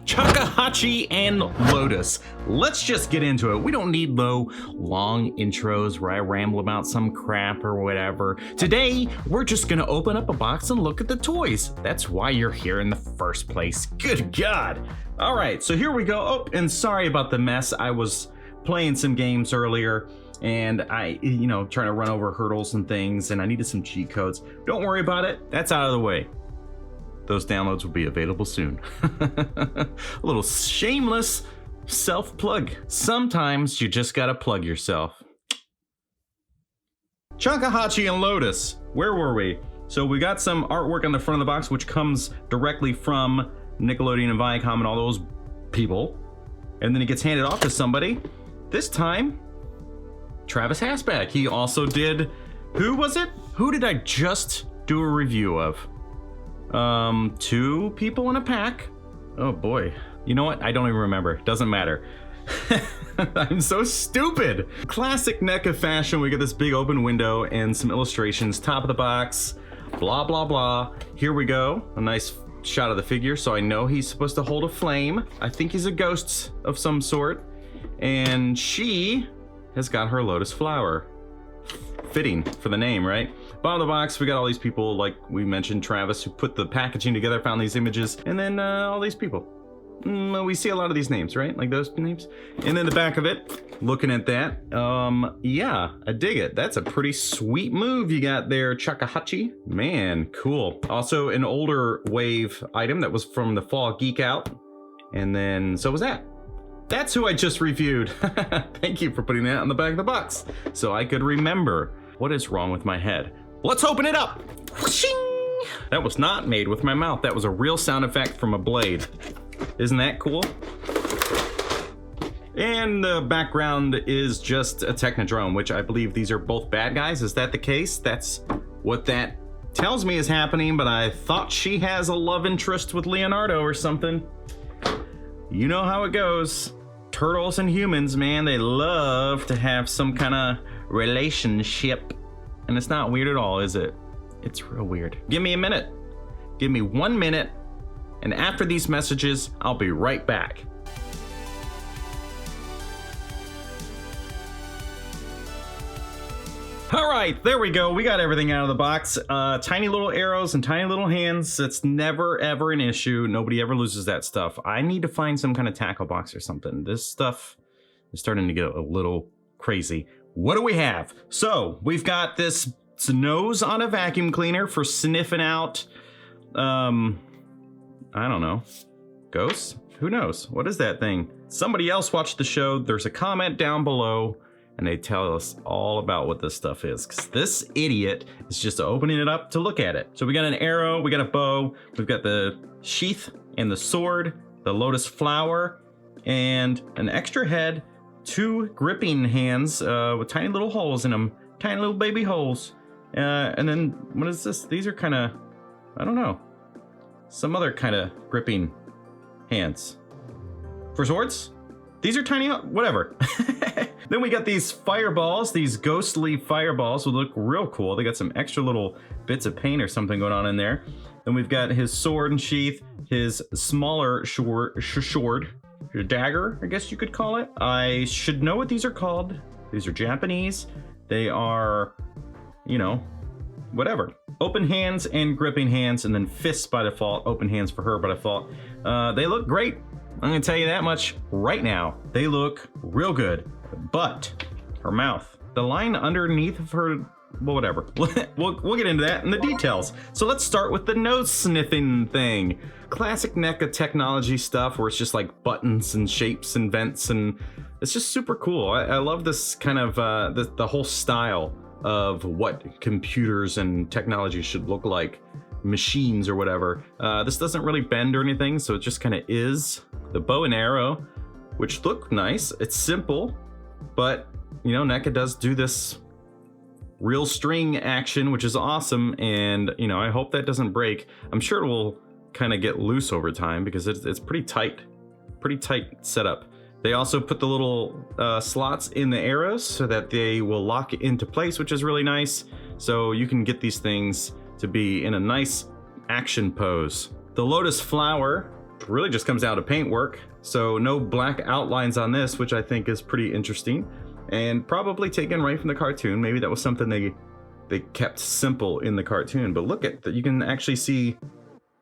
Chakahachi and Lotus. Let's just get into it. We don't need no long intros where I ramble about some crap or whatever. Today, we're just gonna open up a box and look at the toys. That's why you're here in the first place. Good God. All right, so here we go. Oh, and sorry about the mess. I was playing some games earlier and I, trying to run over hurdles and things, and I needed some cheat codes. Don't worry about it. That's out of the way. Those downloads will be available soon. A little shameless self-plug. Sometimes you just gotta plug yourself. Chakahachi and Lotus. Where were we? So we got some artwork on the front of the box, which comes directly from Nickelodeon and Viacom and all those people. And then it gets handed off to somebody. This time, Travis Hasback. He also did, who was it? Who did I just do a review of? 2 people in a pack. Oh boy. You know what? I don't even remember. Doesn't matter. I'm so stupid. Classic NECA fashion. We get this big open window and some illustrations. Top of the box. Blah, blah, blah. Here we go. A nice shot of the figure. So I know he's supposed to hold a flame. I think he's a ghost of some sort. And she has got her lotus flower. Fitting for the name, right? Bottom of the box, we got all these people, like we mentioned, Travis, who put the packaging together, found these images, and then all these people. We see a lot of these names, right? Like those names. And then the back of it, looking at that, yeah, I dig it. That's a pretty sweet move you got there, Chakahachi. Man, cool. Also, an older wave item that was from the Fall Geek Out, and then so was that. That's who I just reviewed. Thank you for putting that on the back of the box so I could remember. What is wrong with my head? Let's open it up. Whooshing! That was not made with my mouth. That was a real sound effect from a blade. Isn't that cool? And the background is just a Technodrome, which I believe these are both bad guys. Is that the case? That's what that tells me is happening, but I thought she has a love interest with Leonardo or something. You know how it goes. Turtles and humans, man, they love to have some kind of relationship. And it's not weird at all, is it? It's real weird. Give me a minute. Give me 1 minute. And after these messages, I'll be right back. All right, there we go. We got everything out of the box. Tiny little arrows and tiny little hands. It's never, ever an issue. Nobody ever loses that stuff. I need to find some kind of tackle box or something. This stuff is starting to get a little crazy. What do we have? So we've got this nose on a vacuum cleaner for sniffing out, I don't know, ghosts? Who knows? What is that thing? Somebody else watched the show. There's a comment down below. And they tell us all about what this stuff is, because this idiot is just opening it up to look at it. So we got an arrow, we got a bow, we've got the sheath and the sword, the lotus flower, and an extra head, 2 gripping hands with tiny little holes in them, tiny little baby holes. And then what is this? These are kind of, I don't know, some other kind of gripping hands. For swords? These are tiny, whatever. Then we got these fireballs, these ghostly fireballs will look real cool. They got some extra little bits of paint or something going on in there. Then we've got his sword and sheath, his smaller sword, dagger, I guess you could call it. I should know what these are called. These are Japanese. They are, whatever. Open hands and gripping hands, and then fists by default. Open hands for her by default. They look great. I'm gonna tell you that much right now. They look real good. But her mouth, the line underneath of her, well, whatever. We'll get into that in the details. So let's start with the nose sniffing thing. Classic NECA technology stuff where it's just like buttons and shapes and vents, and it's just super cool. I love this kind of the whole style of what computers and technology should look like, machines or whatever. This doesn't really bend or anything, so it just kind of is. The bow and arrow, which look nice. It's simple, but NECA does do this real string action, which is awesome, and I hope that doesn't break. I'm sure it will kind of get loose over time because it's pretty tight setup. They also put the little slots in the arrows so that they will lock into place, which is really nice. So you can get these things to be in a nice action pose. The lotus flower really just comes down to paint work. So no black outlines on this, which I think is pretty interesting. And probably taken right from the cartoon. Maybe that was something they kept simple in the cartoon. But look at that, you can actually see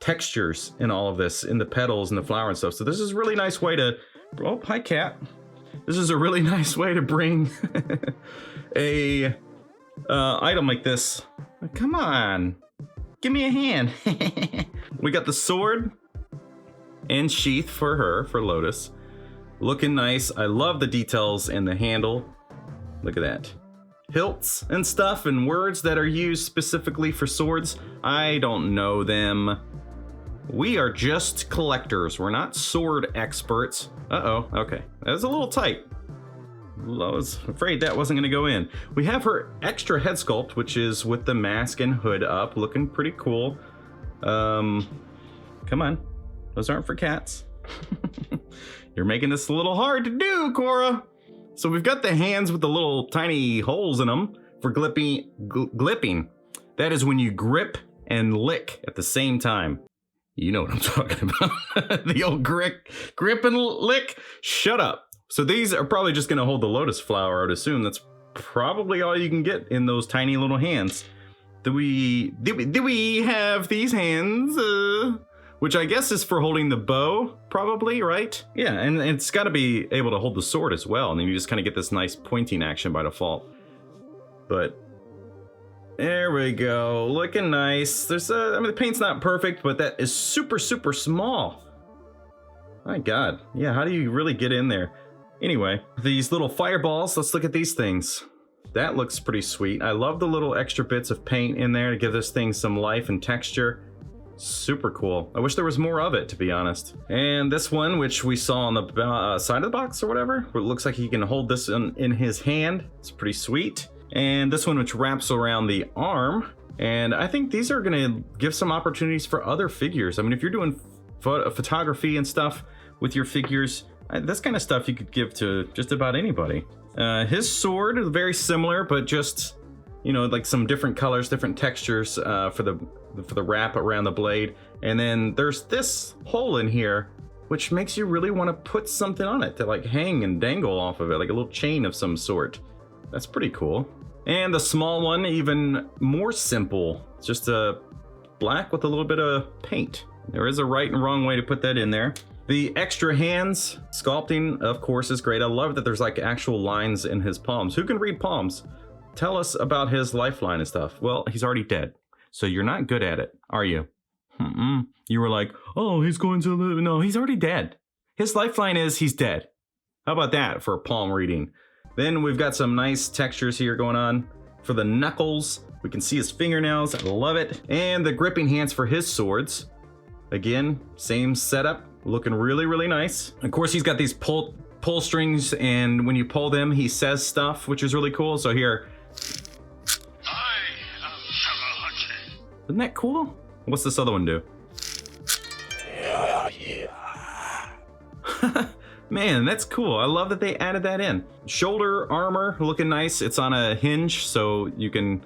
textures in all of this, in the petals and the flower and stuff. So this is a really nice way to, oh, hi cat. This is a really nice way to bring a item like this. Come on, give me a hand. We got the sword and sheath for her, for Lotus. Looking nice. I love the details in the handle. Look at that. Hilts and stuff and words that are used specifically for swords. I don't know them. We are just collectors. We're not sword experts. Uh-oh, okay. That's a little tight. I was afraid that wasn't gonna go in. We have her extra head sculpt, which is with the mask and hood up, looking pretty cool. Come on, those aren't for cats. You're making this a little hard to do, Cora. So we've got the hands with the little tiny holes in them for glipping. That is when you grip and lick at the same time. You know what I'm talking about. The old grip and lick. Shut up. So these are probably just gonna hold the lotus flower, I would assume. That's probably all you can get in those tiny little hands. Do we have these hands? Which I guess is for holding the bow, probably, right? Yeah, and it's gotta be able to hold the sword as well. And then you just kind of get this nice pointing action by default. But there we go, looking nice. There's I mean, the paint's not perfect, but that is super, super small. My God, yeah, how do you really get in there? Anyway, these little fireballs, let's look at these things. That looks pretty sweet. I love the little extra bits of paint in there to give this thing some life and texture. Super cool. I wish there was more of it, to be honest. And this one, which we saw on the side of the box or whatever, where it looks like he can hold this in his hand. It's pretty sweet. And this one, which wraps around the arm. And I think these are gonna give some opportunities for other figures. I mean, if you're doing photography and stuff with your figures, this kind of stuff you could give to just about anybody. His sword is very similar, but just, you know, like some different colors, different textures for the wrap around the blade. And then there's this hole in here, which makes you really want to put something on it to like hang and dangle off of it, like a little chain of some sort. That's pretty cool. And the small one, even more simple. It's just a black with a little bit of paint. There is a right and wrong way to put that in there. The extra hands sculpting, of course, is great. I love that there's like actual lines in his palms. Who can read palms? Tell us about his lifeline and stuff. Well, he's already dead, so you're not good at it, are you? You were like, oh, he's going to live. No, he's already dead. His lifeline is he's dead. How about that for a palm reading? Then we've got some nice textures here going on for the knuckles. We can see his fingernails. I love it. And the gripping hands for his swords. Again, same setup. Looking really, really nice. Of course, he's got these pull strings, and when you pull them, he says stuff, which is really cool. So here. I am Chakahachi. Isn't that cool? What's this other one do? Man, that's cool. I love that they added that in. Shoulder armor looking nice. It's on a hinge, so you can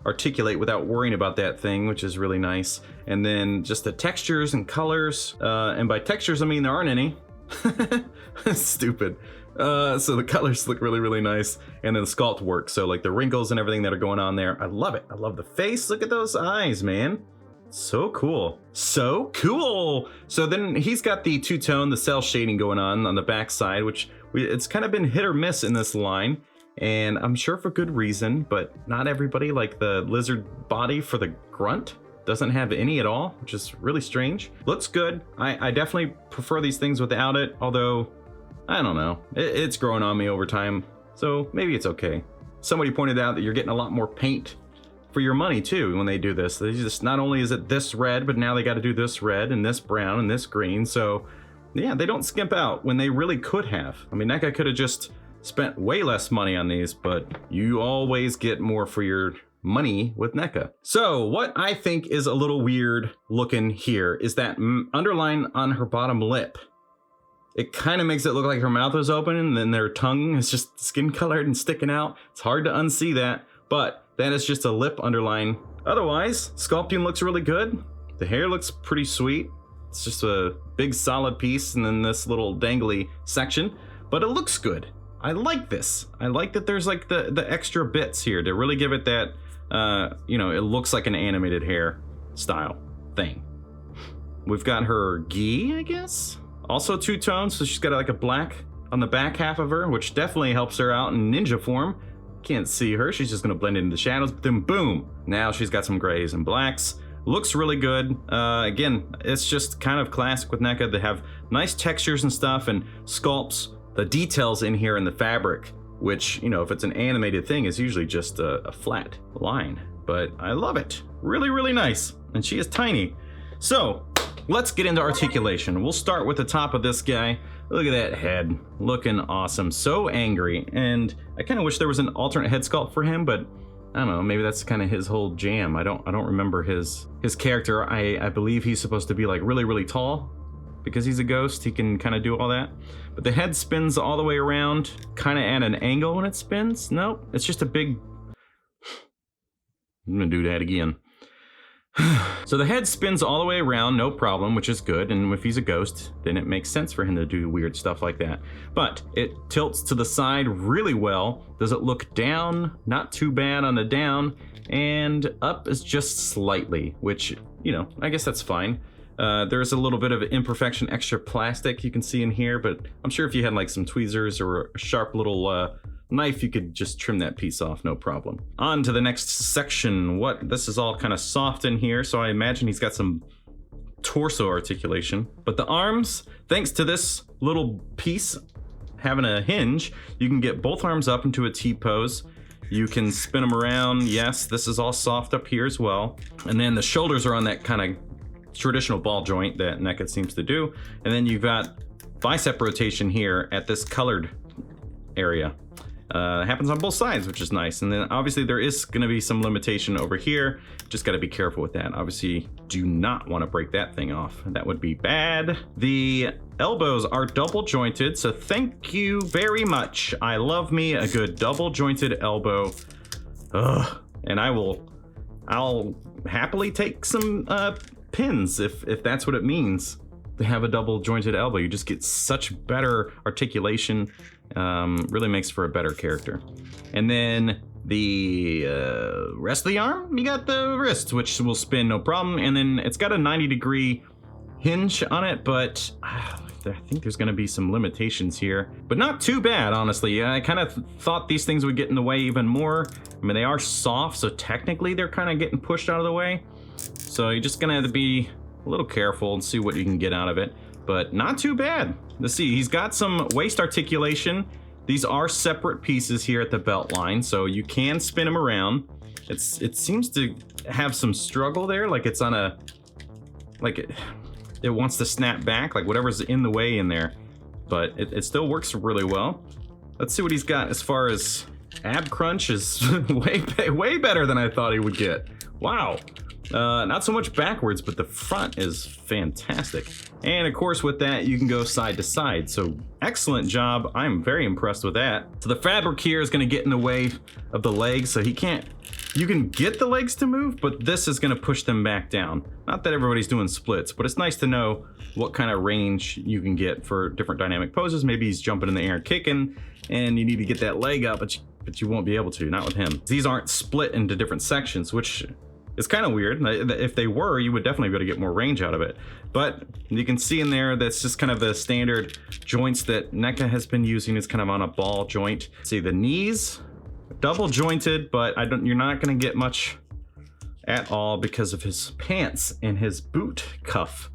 articulate without worrying about that thing, which is really nice. And then just the textures and colors. And by textures, I mean there aren't any. Stupid. So the colors look really, really nice. And then the sculpt work. So like the wrinkles and everything that are going on there. I love it. I love the face. Look at those eyes, man. So cool. So cool. So then he's got the two-tone, the cell shading going on the back side, which it's kind of been hit or miss in this line. And I'm sure for good reason, but not everybody, like the lizard body for the grunt, doesn't have any at all, which is really strange. Looks good. I definitely prefer these things without it, although, I don't know. It's growing on me over time, so maybe it's okay. Somebody pointed out that you're getting a lot more paint for your money too when they do this. They just, not only is it this red, but now they got to do this red and this brown and this green. So yeah, they don't skimp out when they really could have. I mean, NECA could have just spent way less money on these, but you always get more for your money with NECA. So what I think is a little weird looking here is that underline on her bottom lip. It kind of makes it look like her mouth was open and then their tongue is just skin colored and sticking out. It's hard to unsee that, but that is just a lip underline. Otherwise, sculpting looks really good. The hair looks pretty sweet. It's just a big solid piece and then this little dangly section, but it looks good. I like this. I like that there's like the extra bits here to really give it that, you know, it looks like an animated hair style thing. We've got her gi, I guess. Also two-tone, so she's got like a black on the back half of her, which definitely helps her out in ninja form. Can't see her, she's just gonna blend into the shadows, but then boom, now she's got some grays and blacks. Looks really good. Again, it's just kind of classic with NECA. They have nice textures and stuff and sculpts. The details in here in the fabric, which, you know, if it's an animated thing, is usually just a flat line. But I love it. Really, really nice. And she is tiny. So, let's get into articulation. We'll start with the top of this guy. Look at that head. Looking awesome. So angry. And I kind of wish there was an alternate head sculpt for him, but I don't know, maybe that's kind of his whole jam. I don't remember his character. I believe he's supposed to be like really, really tall. Because he's a ghost, he can kind of do all that. But the head spins all the way around, kind of at an angle when it spins. Nope, it's just a big... I'm gonna do that again. So the head spins all the way around, no problem, which is good. And if he's a ghost, then it makes sense for him to do weird stuff like that. But it tilts to the side really well. Does it look down? Not too bad on the down. And up is just slightly, which, you know, I guess that's fine. There's a little bit of imperfection, extra plastic you can see in here, but I'm sure if you had like some tweezers or a sharp little knife, you could just trim that piece off, no problem. On to the next section. This is all kind of soft in here, so I imagine he's got some torso articulation. But the arms, thanks to this little piece having a hinge, you can get both arms up into a T-pose. You can spin them around. Yes, this is all soft up here as well. And then the shoulders are on that kind of traditional ball joint that NECA seems to do. And then you've got bicep rotation here at this colored area. It happens on both sides, which is nice. And then obviously there is gonna be some limitation over here. Just gotta be careful with that. Obviously, do not wanna break that thing off. That would be bad. The elbows are double jointed, so thank you very much. I love me a good double jointed elbow. Ugh. And I'll happily take some pins if that's what it means to have a double jointed elbow. You just get such better articulation. Really makes for a better character. And then the rest of the arm, you got the wrist, which will spin no problem. And then it's got a 90-degree hinge on it, but I think there's gonna be some limitations here, but not too bad, honestly. I kind of thought these things would get in the way even more. I mean, they are soft, so technically they're kind of getting pushed out of the way. So you're just gonna have to be a little careful and see what you can get out of it, but not too bad. Let's see, he's got some waist articulation. These are separate pieces here at the belt line, so you can spin them around. It seems to have some struggle there, like it's on a, like it wants to snap back, like whatever's in the way in there, but it still works really well. Let's see what he's got as far as ab crunch is way better than I thought he would get. Wow. Not so much backwards, but the front is fantastic. And of course with that, you can go side to side. So excellent job. I'm very impressed with that. So the fabric here is gonna get in the way of the legs, so you can get the legs to move, but this is gonna push them back down. Not that everybody's doing splits, but it's nice to know what kind of range you can get for different dynamic poses. Maybe he's jumping in the air and kicking, and you need to get that leg up, but you won't be able to, not with him. These aren't split into different sections, which is kind of weird. If they were, you would definitely be able to get more range out of it. But you can see in there, that's just kind of the standard joints that NECA has been using. It's kind of on a ball joint. See, the knees, double jointed, but you're not gonna get much at all because of his pants and his boot cuff,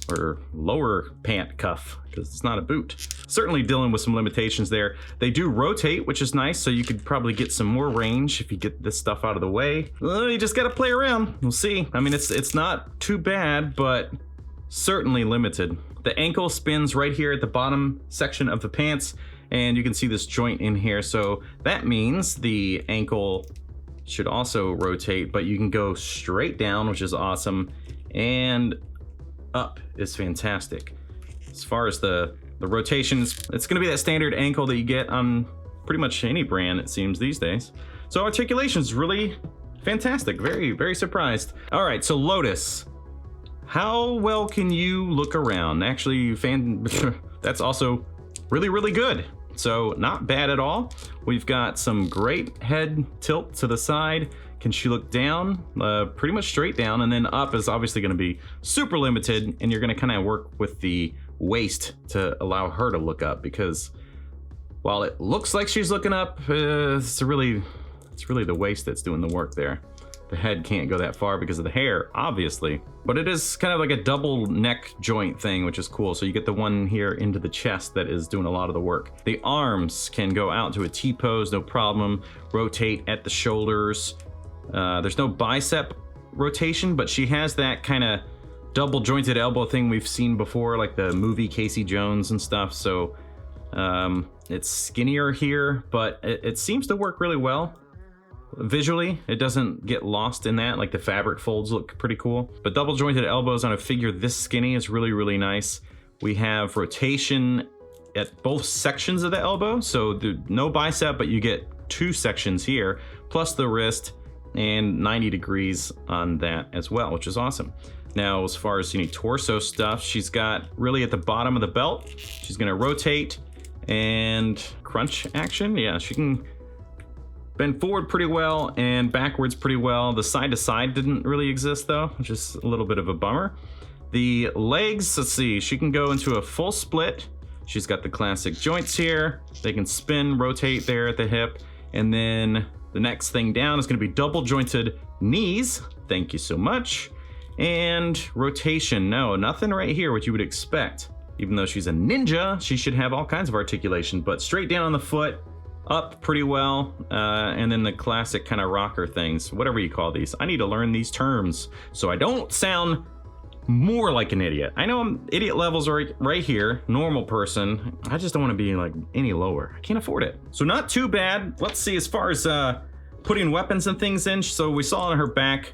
or lower pant cuff, because it's not a boot. Certainly dealing with some limitations there. They do rotate, which is nice, so you could probably get some more range if you get this stuff out of the way. Well, you just gotta play around. We'll see. I mean, it's not too bad, but certainly limited. The ankle spins right here at the bottom section of the pants, and you can see this joint in here, so that means the ankle should also rotate, but you can go straight down, which is awesome, and up is fantastic. As far as the rotations, it's gonna be that standard ankle that you get on pretty much any brand, it seems, these days. So articulation is really fantastic. Very, very surprised. All right, so Lotus. How well can you look around? Actually, that's also really, really good. So not bad at all. We've got some great head tilt to the side. Can she look down? Pretty much straight down, and then up is obviously gonna be super limited, and you're gonna kind of work with the waist to allow her to look up, because while it looks like she's looking up, it's really the waist that's doing the work there. The head can't go that far because of the hair, obviously. But it is kind of like a double neck joint thing, which is cool. So you get the one here into the chest that is doing a lot of the work. The arms can go out to a T-pose, no problem. Rotate at the shoulders. There's no bicep rotation, but she has that kind of double jointed elbow thing we've seen before, like the movie Casey Jones and stuff. So it's skinnier here, but it seems to work really well. Visually, it doesn't get lost in that. Like the fabric folds look pretty cool, but double jointed elbows on a figure this skinny is really, really nice. We have rotation at both sections of the elbow, so no bicep, but you get 2 sections here, plus the wrist, and 90 degrees on that as well, which is awesome. Now, as far as any torso stuff, she's got really at the bottom of the belt, she's gonna rotate and crunch action. Yeah, she can bend forward pretty well and backwards pretty well. The side to side didn't really exist though, which is a little bit of a bummer. The legs, let's see, she can go into a full split. She's got the classic joints here. They can spin, rotate there at the hip. And then the next thing down is gonna be double jointed knees. Thank you so much. And rotation, no, nothing right here, what you would expect. Even though she's a ninja, she should have all kinds of articulation, but straight down on the foot, up pretty well, and then the classic kind of rocker things, whatever you call these. I need to learn these terms so I don't sound more like an idiot. I know I'm idiot levels right here, normal person. I just don't want to be like any lower. I can't afford it. So not too bad. Let's see, as far as putting weapons and things in. So we saw on her back,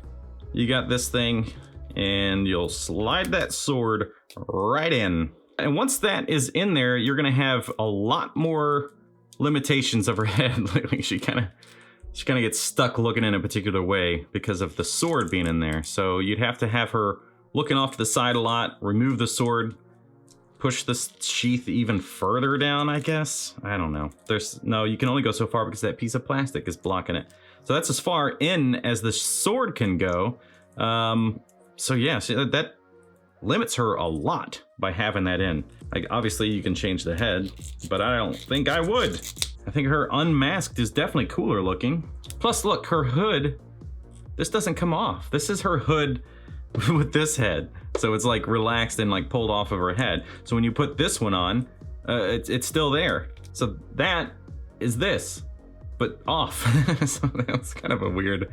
you got this thing, and you'll slide that sword right in. And once that is in there, you're gonna have a lot more limitations of her head. Like she kind of gets stuck looking in a particular way because of the sword being in there. So you'd have to have her looking off to the side a lot, remove the sword, push the sheath even further down, I guess. I don't know. No, you can only go so far because that piece of plastic is blocking it. So that's as far in as the sword can go. So yeah, that limits her a lot by having that in. Like, obviously you can change the head, but I don't think I would. I think her unmasked is definitely cooler looking. Plus look, her hood, this doesn't come off. This is her hood with this head. So it's like relaxed and like pulled off of her head. So when you put this one on, it's still there. So that is this, but off. So that's kind of a weird,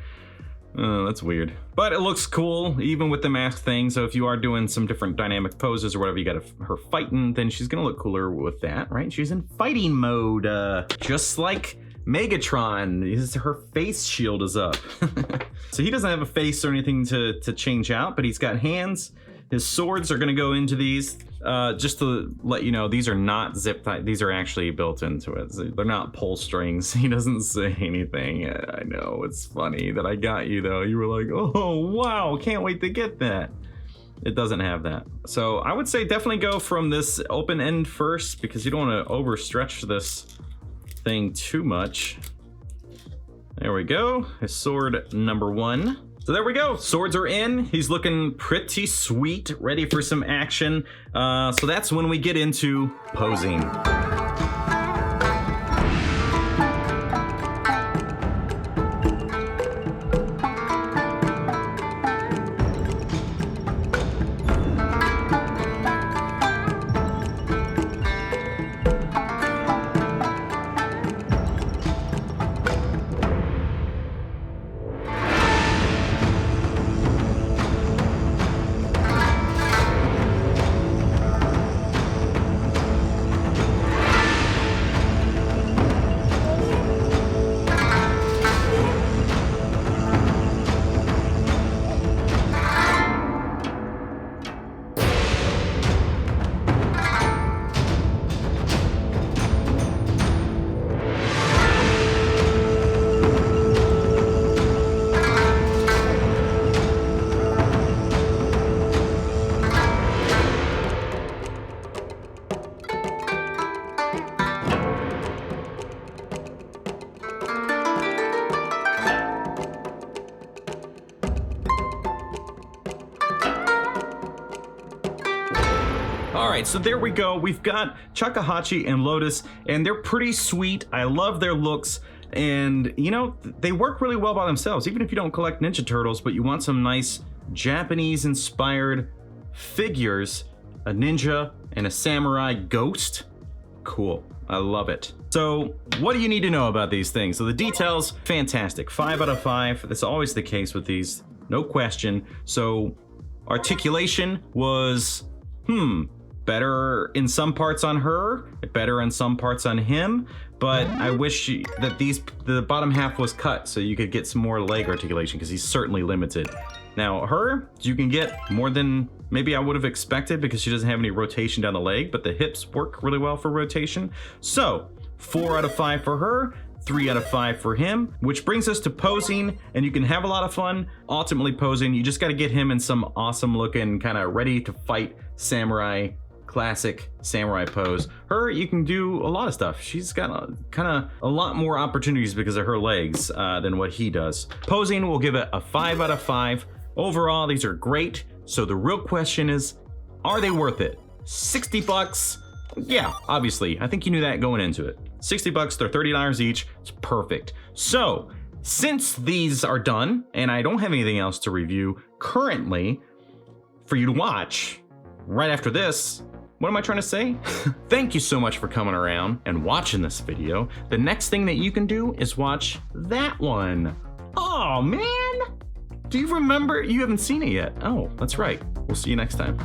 that's weird. But it looks cool, even with the mask thing. So if you are doing some different dynamic poses or whatever, you got her fighting, then she's gonna look cooler with that, right? She's in fighting mode, just like Megatron. Her face shield is up. So he doesn't have a face or anything to change out, but he's got hands. His swords are gonna go into these. Just to let you know, these are not zip tie. These are actually built into it. So they're not pull strings. He doesn't say anything. I know, it's funny that I got you though. You were like, oh wow, can't wait to get that. It doesn't have that. So I would say definitely go from this open end first, because you don't want to overstretch this thing too much. There we go. His sword number 1. So there we go, swords are in. He's looking pretty sweet, ready for some action. So that's when we get into posing. right, so there we go. We've got Chakahachi and Lotus, and they're pretty sweet. I love their looks, and you know, they work really well by themselves, even if you don't collect Ninja Turtles, but you want some nice Japanese-inspired figures, a ninja and a samurai ghost. Cool, I love it. So what do you need to know about these things? So the details, fantastic. 5 out of 5. That's always the case with these, no question. So articulation was, better in some parts on her, better in some parts on him, but I wish that the bottom half was cut so you could get some more leg articulation, because he's certainly limited. Now her, you can get more than maybe I would have expected because she doesn't have any rotation down the leg, but the hips work really well for rotation. So 4 out of 5 for her, 3 out of 5 for him, which brings us to posing, and you can have a lot of fun ultimately posing. You just got to get him in some awesome looking kind of ready to fight samurai, classic samurai pose. Her, you can do a lot of stuff. She's got a lot more opportunities because of her legs than what he does. Posing, we'll give it a 5 out of 5. Overall, these are great. So the real question is, are they worth it? 60 bucks? Yeah, obviously. I think you knew that going into it. 60 bucks, they're $30 each. It's perfect. So since these are done and I don't have anything else to review currently for you to watch right after this, what am I trying to say? Thank you so much for coming around and watching this video. The next thing that you can do is watch that one. Oh man, do you remember? You haven't seen it yet. Oh, that's right. We'll see you next time.